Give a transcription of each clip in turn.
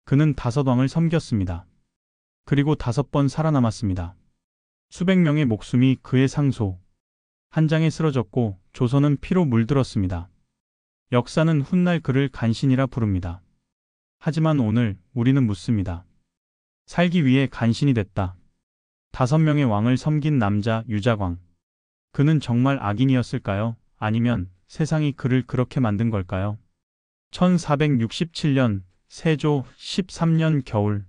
그는 5왕을 섬겼습니다. 그리고 5번 살아남았습니다. 수백 명의 목숨이 그의 상소 한 장에 쓰러졌고 조선은 피로 물들었습니다. 역사는 훗날 그를 간신이라 부릅니다. 하지만 오늘 우리는 묻습니다. 살기 위해 간신이 됐다. 5명의 왕을 섬긴 남자 유자광. 그는 정말 악인이었을까요? 아니면 세상이 그를 그렇게 만든 걸까요? 1467년 세조 13년 겨울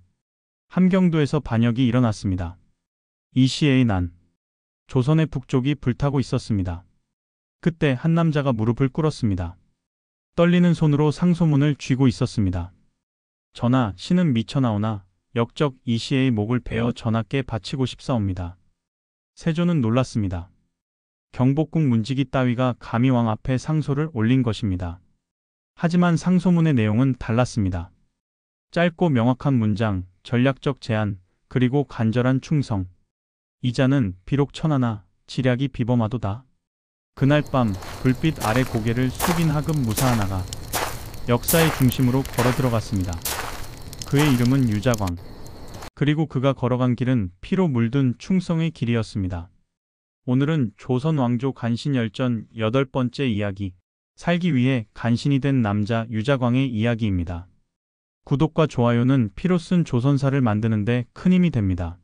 함경도에서 반역이 일어났습니다. 이 시에의 난. 조선의 북쪽이 불타고 있었습니다. 그때 한 남자가 무릎을 꿇었습니다. 떨리는 손으로 상소문을 쥐고 있었습니다. 전하, 신은 미쳐나오나 역적 이 시에의 목을 베어 전하께 바치고 싶사옵니다. 세조는 놀랐습니다. 경복궁 문지기 따위가 감히 왕 앞에 상소를 올린 것입니다. 하지만 상소문의 내용은 달랐습니다. 짧고 명확한 문장, 전략적 제안, 그리고 간절한 충성. 이자는 비록 천하나 지략이 비범하도다. 그날 밤 불빛 아래 고개를 숙인 하급 무사 하나가 역사의 중심으로 걸어 들어갔습니다. 그의 이름은 유자광. 그리고 그가 걸어간 길은 피로 물든 충성의 길이었습니다. 오늘은 조선 왕조 간신 열전 8번째 이야기, 살기 위해 간신이 된 남자 유자광의 이야기입니다. 구독과 좋아요는 피로 쓴 조선사를 만드는데 큰 힘이 됩니다.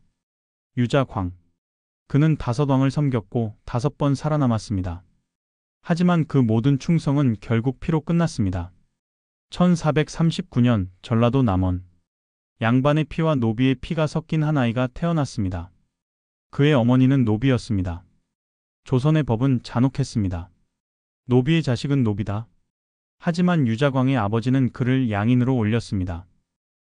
유자광. 그는 5왕을 섬겼고 5번 살아남았습니다. 하지만 그 모든 충성은 결국 피로 끝났습니다. 1439년 전라도 남원. 양반의 피와 노비의 피가 섞인 한 아이가 태어났습니다. 그의 어머니는 노비였습니다. 조선의 법은 잔혹했습니다. 노비의 자식은 노비다. 하지만 유자광의 아버지는 그를 양인으로 올렸습니다.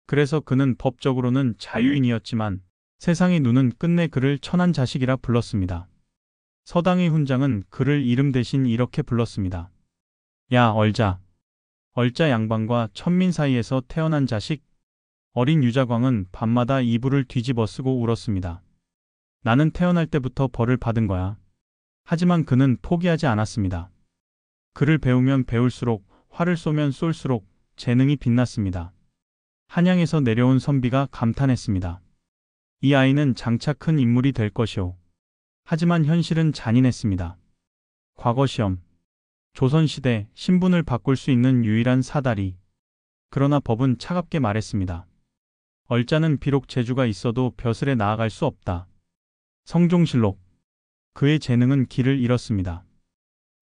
그래서 그는 법적으로는 자유인이었지만 세상의 눈은 끝내 그를 천한 자식이라 불렀습니다. 서당의 훈장은 그를 이름 대신 이렇게 불렀습니다. 야 얼자. 얼자 양반과 천민 사이에서 태어난 자식. 어린 유자광은 밤마다 이불을 뒤집어 쓰고 울었습니다. 나는 태어날 때부터 벌을 받은 거야. 하지만 그는 포기하지 않았습니다. 글을 배우면 배울수록, 활을 쏘면 쏠수록 재능이 빛났습니다. 한양에서 내려온 선비가 감탄했습니다. 이 아이는 장차 큰 인물이 될 것이오. 하지만 현실은 잔인했습니다. 과거 시험. 조선시대 신분을 바꿀 수 있는 유일한 사다리. 그러나 법은 차갑게 말했습니다. 얼자는 비록 재주가 있어도 벼슬에 나아갈 수 없다. 성종실록. 그의 재능은 길을 잃었습니다.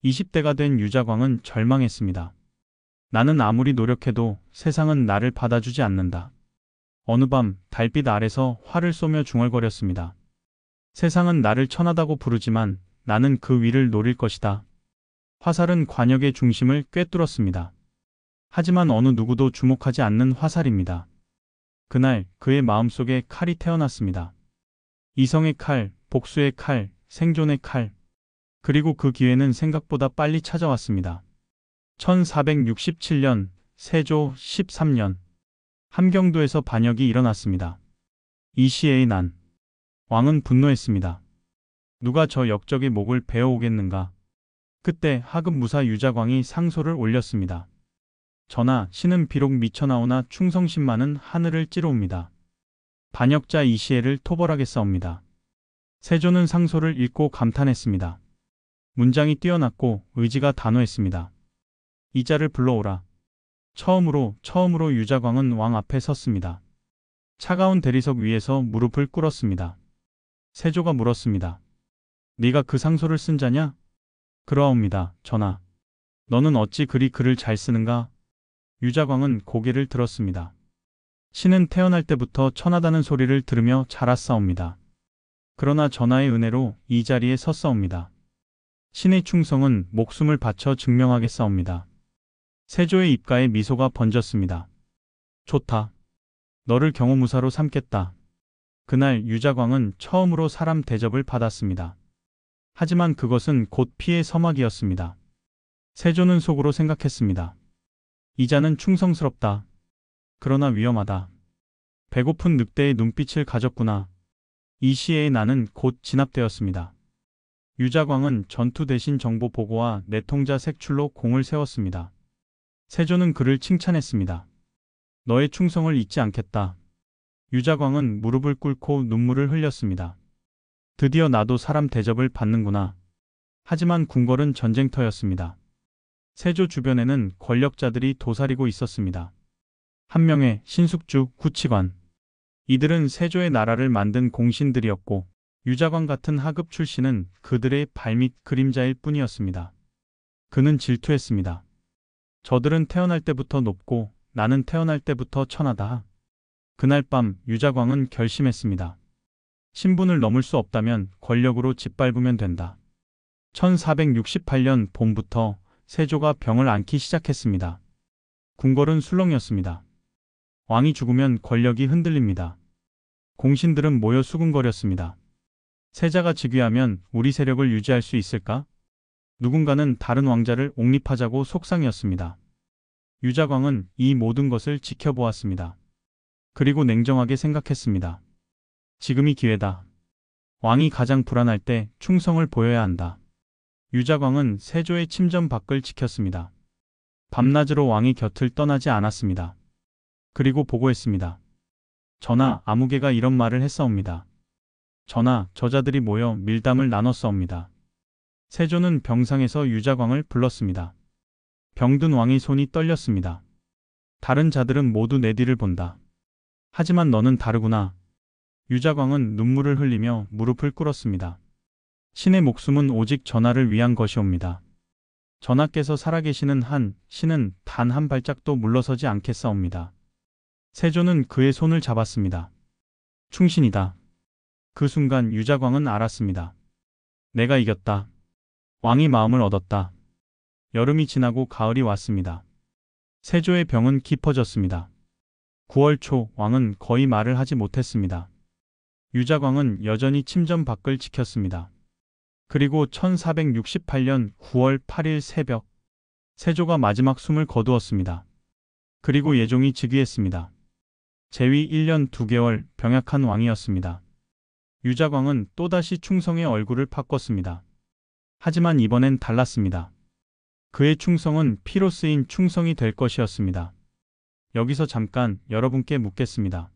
20대가 된 유자광은 절망했습니다. 나는 아무리 노력해도 세상은 나를 받아주지 않는다. 어느 밤 달빛 아래서 활을 쏘며 중얼거렸습니다. 세상은 나를 천하다고 부르지만 나는 그 위를 노릴 것이다. 화살은 관역의 중심을 꿰뚫었습니다. 하지만 어느 누구도 주목하지 않는 화살입니다. 그날 그의 마음속에 칼이 태어났습니다. 이성의 칼, 복수의 칼, 생존의 칼. 그리고 그 기회는 생각보다 빨리 찾아왔습니다. 1467년 세조 13년 함경도에서 반역이 일어났습니다. 이 시에의 난. 왕은 분노했습니다. 누가 저 역적의 목을 베어오겠는가? 그때 하급 무사 유자광이 상소를 올렸습니다. 전하, 신은 비록 미쳐나오나 충성심만은 하늘을 찌르옵니다. 반역자 이시에를 토벌하겠사옵니다. 세조는 상소를 읽고 감탄했습니다. 문장이 뛰어났고 의지가 단호했습니다. 이자를 불러오라. 처음으로 유자광은 왕 앞에 섰습니다. 차가운 대리석 위에서 무릎을 꿇었습니다. 세조가 물었습니다. 네가 그 상소를 쓴 자냐? 그러하옵니다, 전하. 너는 어찌 그리 글을 잘 쓰는가? 유자광은 고개를 들었습니다. 신은 태어날 때부터 천하다는 소리를 들으며 자랐사옵니다. 그러나 전하의 은혜로 이 자리에 섰사옵니다. 신의 충성은 목숨을 바쳐 증명하겠사옵니다. 세조의 입가에 미소가 번졌습니다. 좋다. 너를 경호무사로 삼겠다. 그날 유자광은 처음으로 사람 대접을 받았습니다. 하지만 그것은 곧 피의 서막이었습니다. 세조는 속으로 생각했습니다. 이자는 충성스럽다. 그러나 위험하다. 배고픈 늑대의 눈빛을 가졌구나. 이 시에의 나는 곧 진압되었습니다. 유자광은 전투 대신 정보 보고와 내통자 색출로 공을 세웠습니다. 세조는 그를 칭찬했습니다. 너의 충성을 잊지 않겠다. 유자광은 무릎을 꿇고 눈물을 흘렸습니다. 드디어 나도 사람 대접을 받는구나. 하지만 궁궐은 전쟁터였습니다. 세조 주변에는 권력자들이 도사리고 있었습니다. 한 명의 신숙주 구치관. 이들은 세조의 나라를 만든 공신들이었고 유자광 같은 하급 출신은 그들의 발밑 그림자일 뿐이었습니다. 그는 질투했습니다. 저들은 태어날 때부터 높고 나는 태어날 때부터 천하다. 그날 밤 유자광은 결심했습니다. 신분을 넘을 수 없다면 권력으로 짓밟으면 된다. 1468년 봄부터 세조가 병을 앓기 시작했습니다. 궁궐은 술렁이었습니다. 왕이 죽으면 권력이 흔들립니다. 공신들은 모여 수군거렸습니다. 세자가 즉위하면 우리 세력을 유지할 수 있을까? 누군가는 다른 왕자를 옹립하자고 속상이었습니다. 유자광은 이 모든 것을 지켜보았습니다. 그리고 냉정하게 생각했습니다. 지금이 기회다. 왕이 가장 불안할 때 충성을 보여야 한다. 유자광은 세조의 침전 밖을 지켰습니다. 밤낮으로 왕의 곁을 떠나지 않았습니다. 그리고 보고했습니다. 전하, 아무개가 이런 말을 했사옵니다. 전하, 저자들이 모여 밀담을 나눴사옵니다. 세조는 병상에서 유자광을 불렀습니다. 병든 왕의 손이 떨렸습니다. 다른 자들은 모두 내 뒤를 본다. 하지만 너는 다르구나. 유자광은 눈물을 흘리며 무릎을 꿇었습니다. 신의 목숨은 오직 전하를 위한 것이옵니다. 전하께서 살아계시는 한 신은 단 한 발짝도 물러서지 않겠사옵니다. 세조는 그의 손을 잡았습니다. 충신이다. 그 순간 유자광은 알았습니다. 내가 이겼다. 왕이 마음을 얻었다. 여름이 지나고 가을이 왔습니다. 세조의 병은 깊어졌습니다. 9월 초 왕은 거의 말을 하지 못했습니다. 유자광은 여전히 침전 밖을 지켰습니다. 그리고 1468년 9월 8일 새벽, 세조가 마지막 숨을 거두었습니다. 그리고 예종이 즉위했습니다. 재위 1년 2개월 병약한 왕이었습니다. 유자광은 또다시 충성의 얼굴을 바꿨습니다. 하지만 이번엔 달랐습니다. 그의 충성은 피로 쓰인 충성이 될 것이었습니다. 여기서 잠깐 여러분께 묻겠습니다.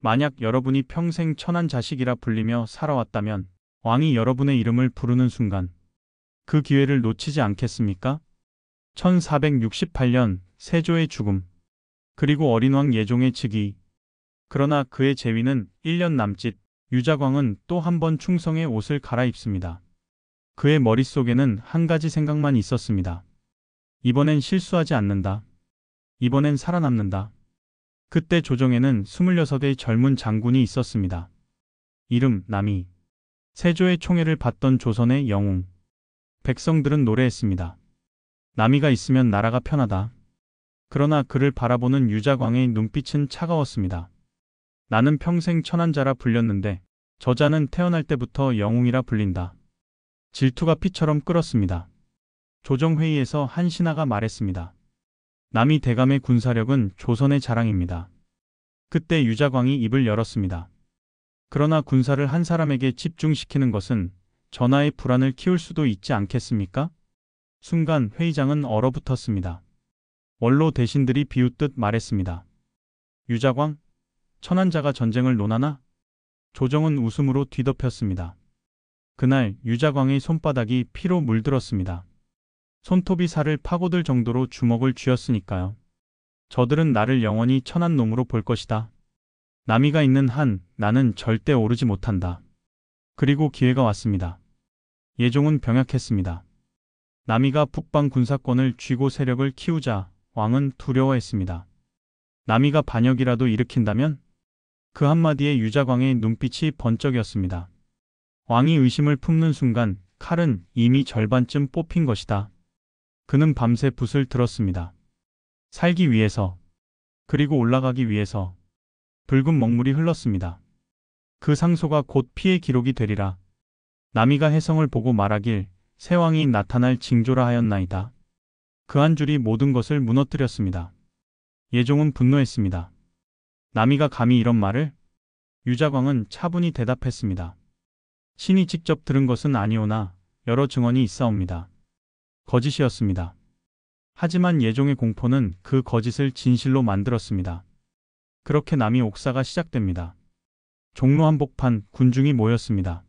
만약 여러분이 평생 천한 자식이라 불리며 살아왔다면 왕이 여러분의 이름을 부르는 순간 그 기회를 놓치지 않겠습니까? 1468년 세조의 죽음, 그리고 어린 왕 예종의 즉위. 그러나 그의 재위는 1년 남짓. 유자광은 또 한 번 충성의 옷을 갈아입습니다. 그의 머릿속에는 한 가지 생각만 있었습니다. 이번엔 실수하지 않는다. 이번엔 살아남는다. 그때 조정에는 26의 젊은 장군이 있었습니다. 이름 남이. 세조의 총애를 받던 조선의 영웅. 백성들은 노래했습니다. 남이가 있으면 나라가 편하다. 그러나 그를 바라보는 유자광의 눈빛은 차가웠습니다. 나는 평생 천한자라 불렸는데 저자는 태어날 때부터 영웅이라 불린다. 질투가 피처럼 끓었습니다. 조정회의에서 한 신하가 말했습니다. 남이 대감의 군사력은 조선의 자랑입니다. 그때 유자광이 입을 열었습니다. 그러나 군사를 한 사람에게 집중시키는 것은 전하의 불안을 키울 수도 있지 않겠습니까? 순간 회의장은 얼어붙었습니다. 원로 대신들이 비웃듯 말했습니다. 유자광? 천한자가 전쟁을 논하나? 조정은 웃음으로 뒤덮였습니다. 그날 유자광의 손바닥이 피로 물들었습니다. 손톱이 살을 파고들 정도로 주먹을 쥐었으니까요. 저들은 나를 영원히 천한 놈으로 볼 것이다. 남이가 있는 한 나는 절대 오르지 못한다. 그리고 기회가 왔습니다. 예종은 병약했습니다. 남이가 북방 군사권을 쥐고 세력을 키우자 왕은 두려워했습니다. 남이가 반역이라도 일으킨다면? 그 한마디에 유자광의 눈빛이 번쩍였습니다. 왕이 의심을 품는 순간 칼은 이미 절반쯤 뽑힌 것이다. 그는 밤새 붓을 들었습니다. 살기 위해서, 그리고 올라가기 위해서. 붉은 먹물이 흘렀습니다. 그 상소가 곧 피의 기록이 되리라. 남이가 혜성을 보고 말하길 새 왕이 나타날 징조라 하였나이다. 그 한 줄이 모든 것을 무너뜨렸습니다. 예종은 분노했습니다. 남이가 감히 이런 말을? 유자광은 차분히 대답했습니다. 신이 직접 들은 것은 아니오나 여러 증언이 있사옵니다. 거짓이었습니다. 하지만 예종의 공포는 그 거짓을 진실로 만들었습니다. 그렇게 남이 옥사가 시작됩니다. 종로 한복판 군중이 모였습니다.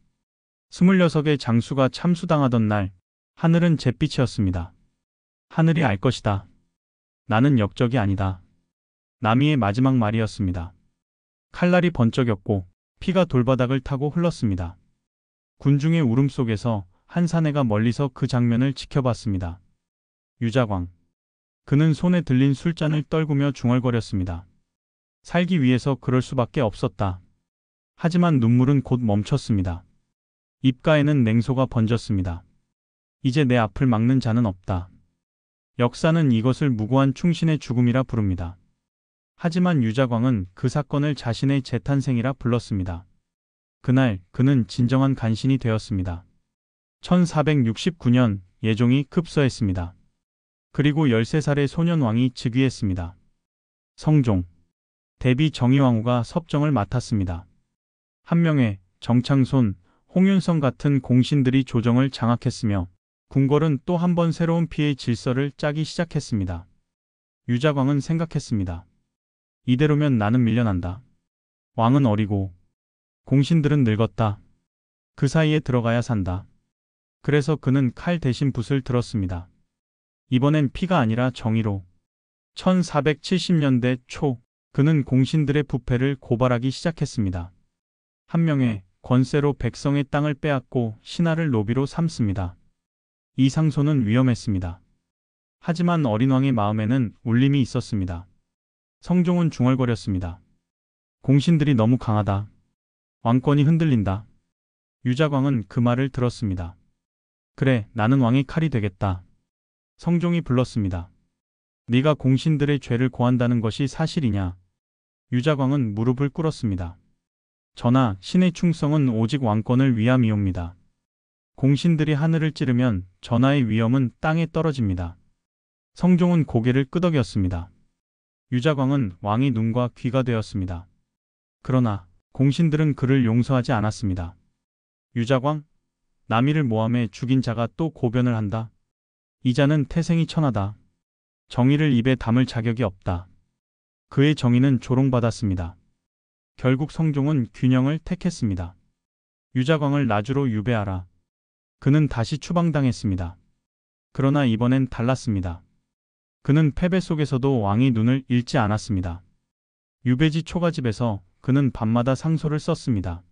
26의 장수가 참수당하던 날 하늘은 잿빛이었습니다. 하늘이 알 것이다. 나는 역적이 아니다. 남이의 마지막 말이었습니다. 칼날이 번쩍였고 피가 돌바닥을 타고 흘렀습니다. 군중의 울음 속에서 한 사내가 멀리서 그 장면을 지켜봤습니다. 유자광. 그는 손에 들린 술잔을 떨구며 중얼거렸습니다. 살기 위해서 그럴 수밖에 없었다. 하지만 눈물은 곧 멈췄습니다. 입가에는 냉소가 번졌습니다. 이제 내 앞을 막는 자는 없다. 역사는 이것을 무고한 충신의 죽음이라 부릅니다. 하지만 유자광은 그 사건을 자신의 재탄생이라 불렀습니다. 그날 그는 진정한 간신이 되었습니다. 1469년 예종이 급서했습니다. 그리고 13살의 소년왕이 즉위했습니다. 성종. 대비 정의왕후가 섭정을 맡았습니다. 한명회, 정창손, 홍윤성 같은 공신들이 조정을 장악했으며 궁궐은 또 한 번 새로운 피해의 질서를 짜기 시작했습니다. 유자광은 생각했습니다. 이대로면 나는 밀려난다. 왕은 어리고 공신들은 늙었다. 그 사이에 들어가야 산다. 그래서 그는 칼 대신 붓을 들었습니다. 이번엔 피가 아니라 정의로. 1470년대 초 그는 공신들의 부패를 고발하기 시작했습니다. 한명회, 권세로 백성의 땅을 빼앗고 신하를 노비로 삼습니다. 이 상소는 위험했습니다. 하지만 어린 왕의 마음에는 울림이 있었습니다. 성종은 중얼거렸습니다. 공신들이 너무 강하다. 왕권이 흔들린다. 유자광은 그 말을 들었습니다. 그래, 나는 왕의 칼이 되겠다. 성종이 불렀습니다. 네가 공신들의 죄를 고한다는 것이 사실이냐? 유자광은 무릎을 꿇었습니다. 전하, 신의 충성은 오직 왕권을 위함이옵니다. 공신들이 하늘을 찌르면 전하의 위엄은 땅에 떨어집니다. 성종은 고개를 끄덕였습니다. 유자광은 왕의 눈과 귀가 되었습니다. 그러나 공신들은 그를 용서하지 않았습니다. 유자광? 남이를 모함해 죽인 자가 또 고변을 한다. 이 자는 태생이 천하다. 정의를 입에 담을 자격이 없다. 그의 정의는 조롱받았습니다. 결국 성종은 균형을 택했습니다. 유자광을 나주로 유배하라. 그는 다시 추방당했습니다. 그러나 이번엔 달랐습니다. 그는 패배 속에서도 왕의 눈을 잃지 않았습니다. 유배지 초가집에서 그는 밤마다 상소를 썼습니다.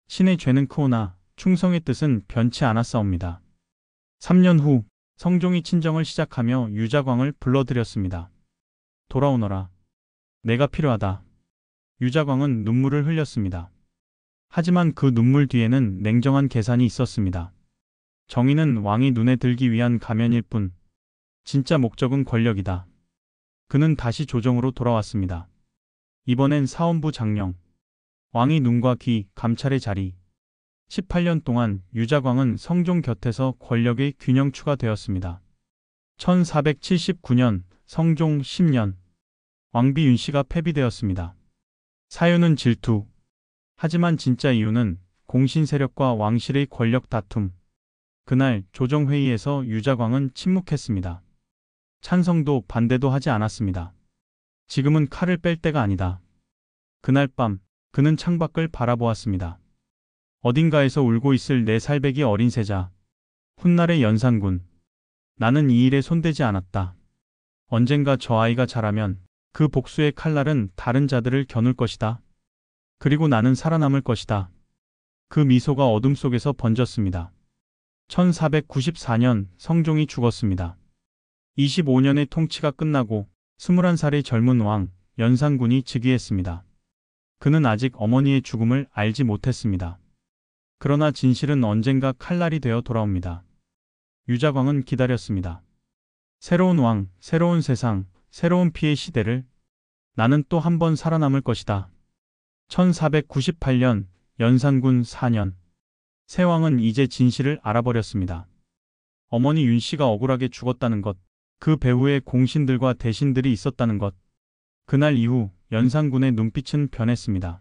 신의 죄는 크오나 충성의 뜻은 변치 않았사옵니다. 3년 후 성종이 친정을 시작하며 유자광을 불러들였습니다. 돌아오너라. 내가 필요하다. 유자광은 눈물을 흘렸습니다. 하지만 그 눈물 뒤에는 냉정한 계산이 있었습니다. 정의는 왕이 눈에 들기 위한 가면일 뿐 진짜 목적은 권력이다. 그는 다시 조정으로 돌아왔습니다. 이번엔 사원부 장령, 왕의 눈과 귀, 감찰의 자리. 18년 동안 유자광은 성종 곁에서 권력의 균형추가 되었습니다. 1479년 성종 10년 왕비 윤씨가 폐비되었습니다. 사유는 질투. 하지만 진짜 이유는 공신 세력과 왕실의 권력 다툼. 그날 조정회의에서 유자광은 침묵했습니다. 찬성도 반대도 하지 않았습니다. 지금은 칼을 뺄 때가 아니다. 그날 밤 그는 창밖을 바라보았습니다. 어딘가에서 울고 있을 4살배기 어린 세자. 훗날의 연산군. 나는 이 일에 손대지 않았다. 언젠가 저 아이가 자라면 그 복수의 칼날은 다른 자들을 겨눌 것이다. 그리고 나는 살아남을 것이다. 그 미소가 어둠 속에서 번졌습니다. 1494년 성종이 죽었습니다. 25년의 통치가 끝나고 21살의 젊은 왕 연산군이 즉위했습니다. 그는 아직 어머니의 죽음을 알지 못했습니다. 그러나 진실은 언젠가 칼날이 되어 돌아옵니다. 유자광은 기다렸습니다. 새로운 왕, 새로운 세상, 새로운 피의 시대를. 나는 또 한 번 살아남을 것이다. 1498년 연산군 4년 새 왕은 이제 진실을 알아버렸습니다. 어머니 윤씨가 억울하게 죽었다는 것, 그 배후에 공신들과 대신들이 있었다는 것. 그날 이후 연산군의 눈빛은 변했습니다.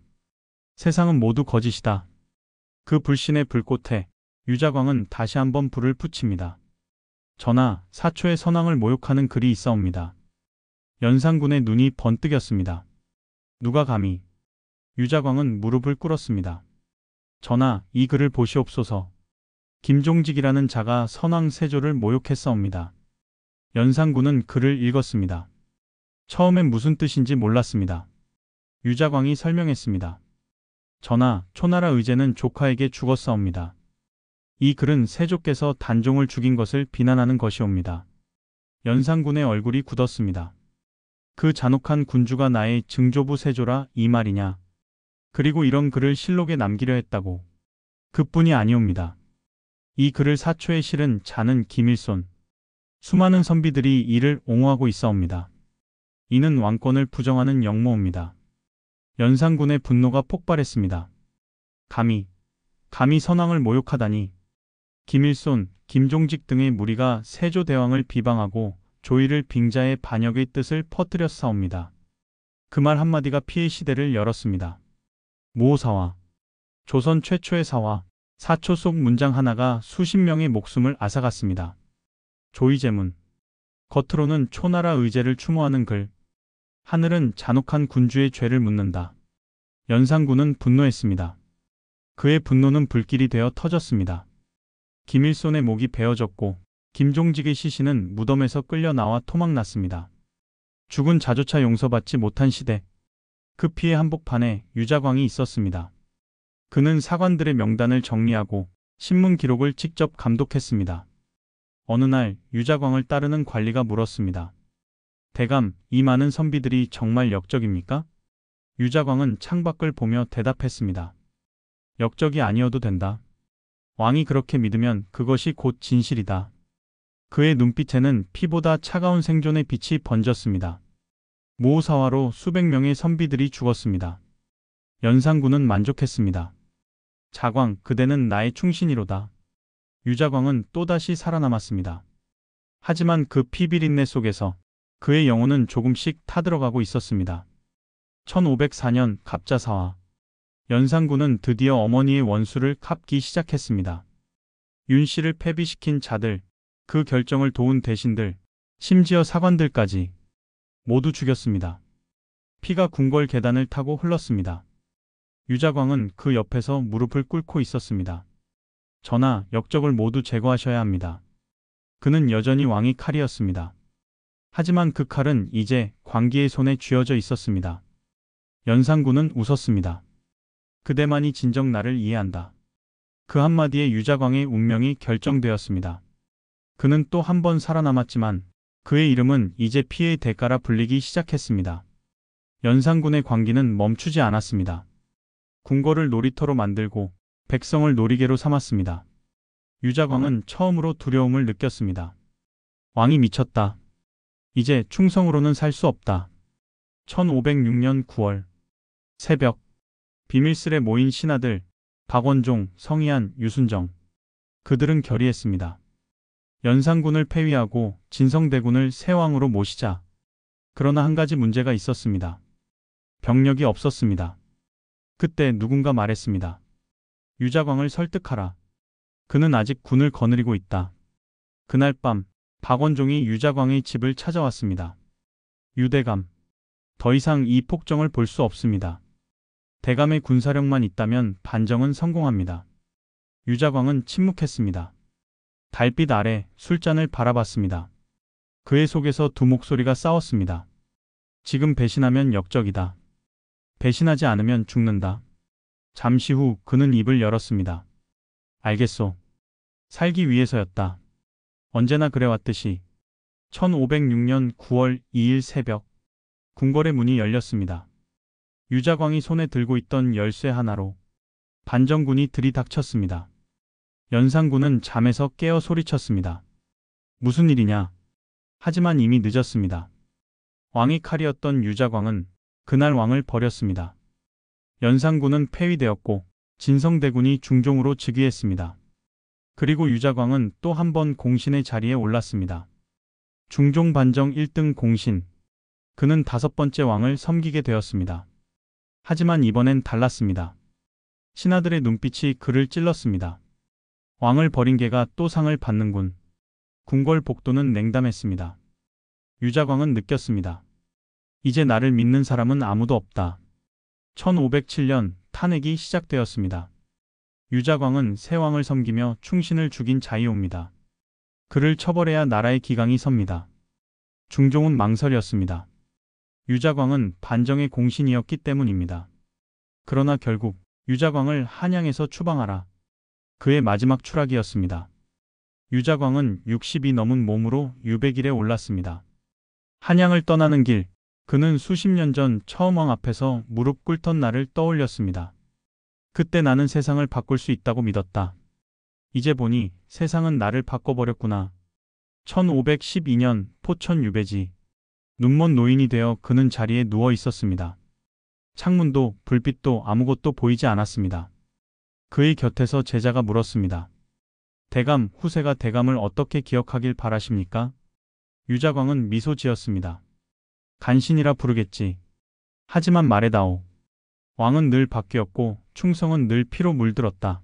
세상은 모두 거짓이다. 그 불신의 불꽃에 유자광은 다시 한번 불을 붙입니다. 전하, 사초의 선왕을 모욕하는 글이 있사옵니다. 연산군의 눈이 번뜩였습니다. 누가 감히? 유자광은 무릎을 꿇었습니다. 전하, 이 글을 보시옵소서. 김종직이라는 자가 선왕 세조를 모욕했사옵니다. 연산군은 글을 읽었습니다. 처음엔 무슨 뜻인지 몰랐습니다. 유자광이 설명했습니다. 전하, 초나라 의제는 조카에게 죽었사옵니다. 이 글은 세조께서 단종을 죽인 것을 비난하는 것이옵니다. 연산군의 얼굴이 굳었습니다. 그 잔혹한 군주가 나의 증조부 세조라 이 말이냐? 그리고 이런 글을 실록에 남기려 했다고. 그뿐이 아니옵니다. 이 글을 사초에 실은 자는 김일손. 수많은 선비들이 이를 옹호하고 있사옵니다. 이는 왕권을 부정하는 역모입니다. 연산군의 분노가 폭발했습니다. 감히 선왕을 모욕하다니. 김일손, 김종직 등의 무리가 세조대왕을 비방하고 조의를 빙자해 반역의 뜻을 퍼뜨렸사옵니다. 그 말 한마디가 피의 시대를 열었습니다. 모사화, 조선 최초의 사화, 사초 속 문장 하나가 수십 명의 목숨을 앗아갔습니다. 조의제문, 겉으로는 초나라 의제를 추모하는 글, 하늘은 잔혹한 군주의 죄를 묻는다. 연산군은 분노했습니다. 그의 분노는 불길이 되어 터졌습니다. 김일손의 목이 베어졌고 김종직의 시신은 무덤에서 끌려 나와 토막났습니다. 죽은 자조차 용서받지 못한 시대. 그 피의 한복판에 유자광이 있었습니다. 그는 사관들의 명단을 정리하고 신문 기록을 직접 감독했습니다. 어느 날 유자광을 따르는 관리가 물었습니다. 대감, 이 많은 선비들이 정말 역적입니까? 유자광은 창밖을 보며 대답했습니다. 역적이 아니어도 된다. 왕이 그렇게 믿으면 그것이 곧 진실이다. 그의 눈빛에는 피보다 차가운 생존의 빛이 번졌습니다. 모사화로 수백 명의 선비들이 죽었습니다. 연산군은 만족했습니다. 자광, 그대는 나의 충신이로다. 유자광은 또다시 살아남았습니다. 하지만 그 피비린내 속에서 그의 영혼은 조금씩 타들어가고 있었습니다. 1504년 갑자사화. 연산군은 드디어 어머니의 원수를 갚기 시작했습니다. 윤 씨를 패비시킨 자들, 그 결정을 도운 대신들, 심지어 사관들까지 모두 죽였습니다. 피가 궁궐 계단을 타고 흘렀습니다. 유자광은 그 옆에서 무릎을 꿇고 있었습니다. 전하, 역적을 모두 제거하셔야 합니다. 그는 여전히 왕의 칼이었습니다. 하지만 그 칼은 이제 광기의 손에 쥐어져 있었습니다. 연산군은 웃었습니다. 그대만이 진정 나를 이해한다. 그 한마디에 유자광의 운명이 결정되었습니다. 그는 또 한 번 살아남았지만 그의 이름은 이제 피해의 대가라 불리기 시작했습니다. 연산군의 광기는 멈추지 않았습니다. 궁궐을 놀이터로 만들고 백성을 놀이개로 삼았습니다. 유자광은 처음으로 두려움을 느꼈습니다. 왕이 미쳤다. 이제 충성으로는 살 수 없다. 1506년 9월 새벽, 비밀스레 모인 신하들, 박원종, 성희안, 유순정. 그들은 결의했습니다. 연산군을 폐위하고 진성대군을 새 왕으로 모시자. 그러나 한 가지 문제가 있었습니다. 병력이 없었습니다. 그때 누군가 말했습니다. 유자광을 설득하라. 그는 아직 군을 거느리고 있다. 그날 밤 박원종이 유자광의 집을 찾아왔습니다. 유대감, 더 이상 이 폭정을 볼 수 없습니다. 대감의 군사력만 있다면 반정은 성공합니다. 유자광은 침묵했습니다. 달빛 아래 술잔을 바라봤습니다. 그의 속에서 두 목소리가 싸웠습니다. 지금 배신하면 역적이다. 배신하지 않으면 죽는다. 잠시 후 그는 입을 열었습니다. 알겠소. 살기 위해서였다. 언제나 그래왔듯이. 1506년 9월 2일 새벽, 궁궐의 문이 열렸습니다. 유자광이 손에 들고 있던 열쇠 하나로 반정군이 들이닥쳤습니다. 연산군은 잠에서 깨어 소리쳤습니다. 무슨 일이냐? 하지만 이미 늦었습니다. 왕의 칼이었던 유자광은 그날 왕을 버렸습니다. 연산군은 폐위되었고 진성대군이 중종으로 즉위했습니다. 그리고 유자광은 또 한 번 공신의 자리에 올랐습니다. 중종 반정 1등 공신. 그는 5번째 왕을 섬기게 되었습니다. 하지만 이번엔 달랐습니다. 신하들의 눈빛이 그를 찔렀습니다. 왕을 버린 개가 또 상을 받는군. 궁궐 복도는 냉담했습니다. 유자광은 느꼈습니다. 이제 나를 믿는 사람은 아무도 없다. 1507년 탄핵이 시작되었습니다. 유자광은 세왕을 섬기며 충신을 죽인 자이오입니다. 그를 처벌해야 나라의 기강이 섭니다. 중종은 망설였습니다. 유자광은 반정의 공신이었기 때문입니다. 그러나 결국 유자광을 한양에서 추방하라. 그의 마지막 추락이었습니다. 유자광은 60이 넘은 몸으로 유백일에 올랐습니다. 한양을 떠나는 길, 그는 수십 년 전 처음왕 앞에서 무릎 꿇던 날을 떠올렸습니다. 그때 나는 세상을 바꿀 수 있다고 믿었다. 이제 보니 세상은 나를 바꿔버렸구나. 1512년 포천 유배지. 눈먼 노인이 되어 그는 자리에 누워 있었습니다. 창문도 불빛도 아무것도 보이지 않았습니다. 그의 곁에서 제자가 물었습니다. 대감, 후세가 대감을 어떻게 기억하길 바라십니까? 유자광은 미소 지었습니다. 간신이라 부르겠지. 하지만 말해다오. 왕은 늘 바뀌었고 충성은 늘 피로 물들었다.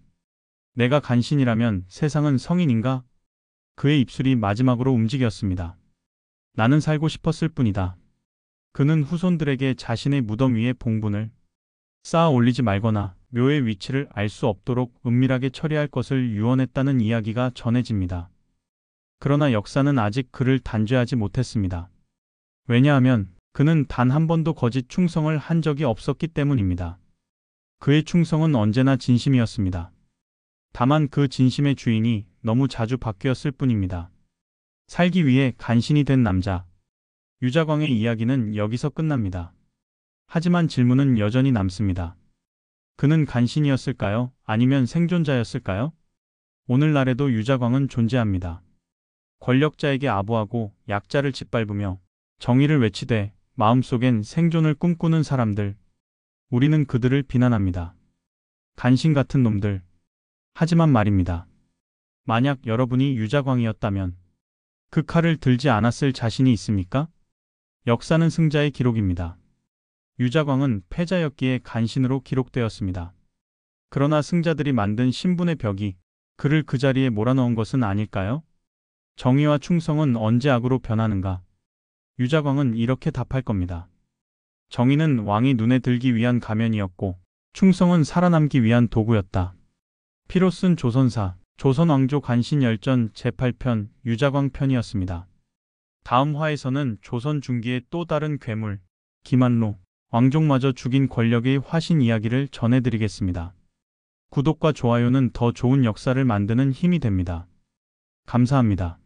내가 간신이라면 세상은 성인인가? 그의 입술이 마지막으로 움직였습니다. 나는 살고 싶었을 뿐이다. 그는 후손들에게 자신의 무덤 위에 봉분을 쌓아 올리지 말거나 묘의 위치를 알 수 없도록 은밀하게 처리할 것을 유언했다는 이야기가 전해집니다. 그러나 역사는 아직 그를 단죄하지 못했습니다. 왜냐하면 그는 단 한 번도 거짓 충성을 한 적이 없었기 때문입니다. 그의 충성은 언제나 진심이었습니다. 다만 그 진심의 주인이 너무 자주 바뀌었을 뿐입니다. 살기 위해 간신이 된 남자. 유자광의 이야기는 여기서 끝납니다. 하지만 질문은 여전히 남습니다. 그는 간신이었을까요? 아니면 생존자였을까요? 오늘날에도 유자광은 존재합니다. 권력자에게 아부하고 약자를 짓밟으며 정의를 외치되 마음속엔 생존을 꿈꾸는 사람들. 우리는 그들을 비난합니다. 간신 같은 놈들. 하지만 말입니다. 만약 여러분이 유자광이었다면 그 칼을 들지 않았을 자신이 있습니까? 역사는 승자의 기록입니다. 유자광은 패자였기에 간신으로 기록되었습니다. 그러나 승자들이 만든 신분의 벽이 그를 그 자리에 몰아넣은 것은 아닐까요? 정의와 충성은 언제 악으로 변하는가? 유자광은 이렇게 답할 겁니다. 정의는 왕이 눈에 들기 위한 가면이었고 충성은 살아남기 위한 도구였다. 피로 쓴 조선사, 조선왕조 간신열전 제8편 유자광 편이었습니다. 다음 화에서는 조선 중기의 또 다른 괴물, 기만로, 왕족마저 죽인 권력의 화신 이야기를 전해드리겠습니다. 구독과 좋아요는 더 좋은 역사를 만드는 힘이 됩니다. 감사합니다.